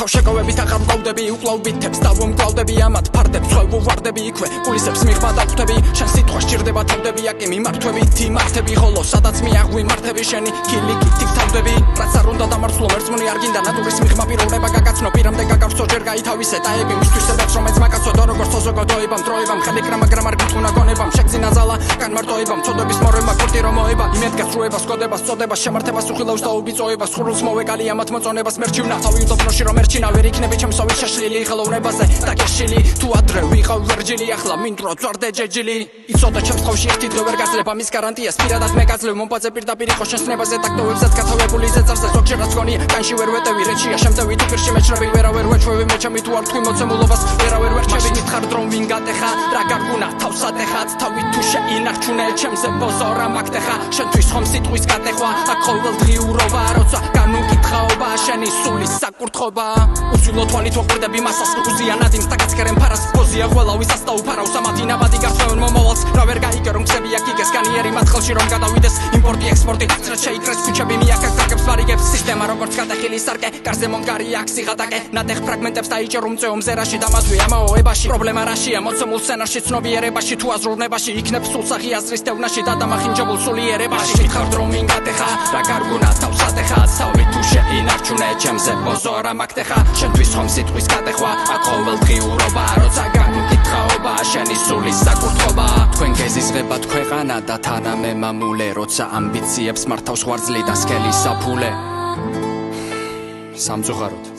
თავშეკავებით აღარ ვლავდები უკლავ ბითებს და ვომკლავდები ამათ ფარდებს ხვევ ვარდები იქვე გულისებს მიღმა დაგვხვდები შენ სიტყვა სჭირდება თავდები აკი მიმართვებით იმართები ხოლო სადაც მიაღვიმართები შენი კილიკით თავდები რაც არ უნდა დამარცხლო მერწმუნე არ გინდა ნატურის მიღმა პიროვნება გაგაცნო პირამდე გაგავსო ჯერ გაითავისე ტაები მისთვის სადაც რომელიც მაგაცო და როგორც ოზოგოდოებამ დროებამ ხელიქრა მაგრამ არ გითუნა გონებამ შეგძინა ზალა განმარტოებამ წოდების მორემა კურტი რომ მოება იმედგას რუებას კოდებას წოდებას შემართებას უხილავს და უბიწოებას ხურულს მოვეკალი ამათ მოწონებას მერჩივნა თავი უდობნოში რომ ერჩინა ვერ იქნები ჩემსავი შეშლილი ხელოვნებაზე და გეშილი თუ ადრე ვიყავ ვერჯილი ახლა მინდრო წვარდე ჯეჯილი იცოდა ჩემს თავში ერთი დრო ვერ გაძლებ ამის გარანტიას პირადად მე გაძლევ მომბაძე პირდაპირ იყო შენს ნებაზე ტაქტოვებსაც გათავებული ზეწარზე ზოგჯერ რაც გონია განში ვერ ვეტევი რეჩია შემტევი თუ პირში მეჩრები ვერავერ ვეჩვევი მე ჩემი თუ არ თქვი მოცემულობას ვერავერ ვერჩევი მითხარ დრო ვინ გატეხა რა გარგუნა თავს ატეხაც თავი თუ შეინარჩუნე ჩემზე ბოზო რა მაგტეხა შენთვის ხომ სიტყვის გატეხვა აქ ყოველდღიურობა როცა განუკითხაობა შენი სულის საკურთხობა უცილო თვალით ვაყურდები მასას უზიანად იმს დაგაცქერენ ფარას პოზია ყველა ვისაც დაუფარავს ამათი ნაბადი გახსოვენ მომავალს რა ვერ გაიგე რომ ხსები აქ იგეს განიერი მათ ხელში რომ გადავიდეს იმპორტი ექსპორტი წრე შეიკრეს ქუჩები მიაქეს დაგებს ვარიგებს სისტემა როგორც გადახილი სარკე გარზე მომდგარი აქ სიღატაკე ნატეხ ფრაგმენტებს დაიჭერ უმწეო მზერაში დამათვი ამაოებაში პრობლემა რაშია მოცემულ სცენარში ცნობიერებაში თუ აზროვნებაში იქნებ სულსაღი აზრის დევნაში და დამახინჯებულ სულიერებაში მითხარ რომ ვინ გატეხა რა გარგუნა თავს ატეხა თავი თუ შეინარჩუნე ჩემზე ბოზო რა მაგტეხა შენთვის ხომ სიტყვის გატეხვა აქ ყოველდღიურობა როცა განუკითხაობა შენი სულის საკურთხობა თქვენ გეზიზღებათ ქვეყანა და თანამე მამულე როცა ამბიციებს მართავს ღვიძლი და სქელი საფულე სამწუხაროდ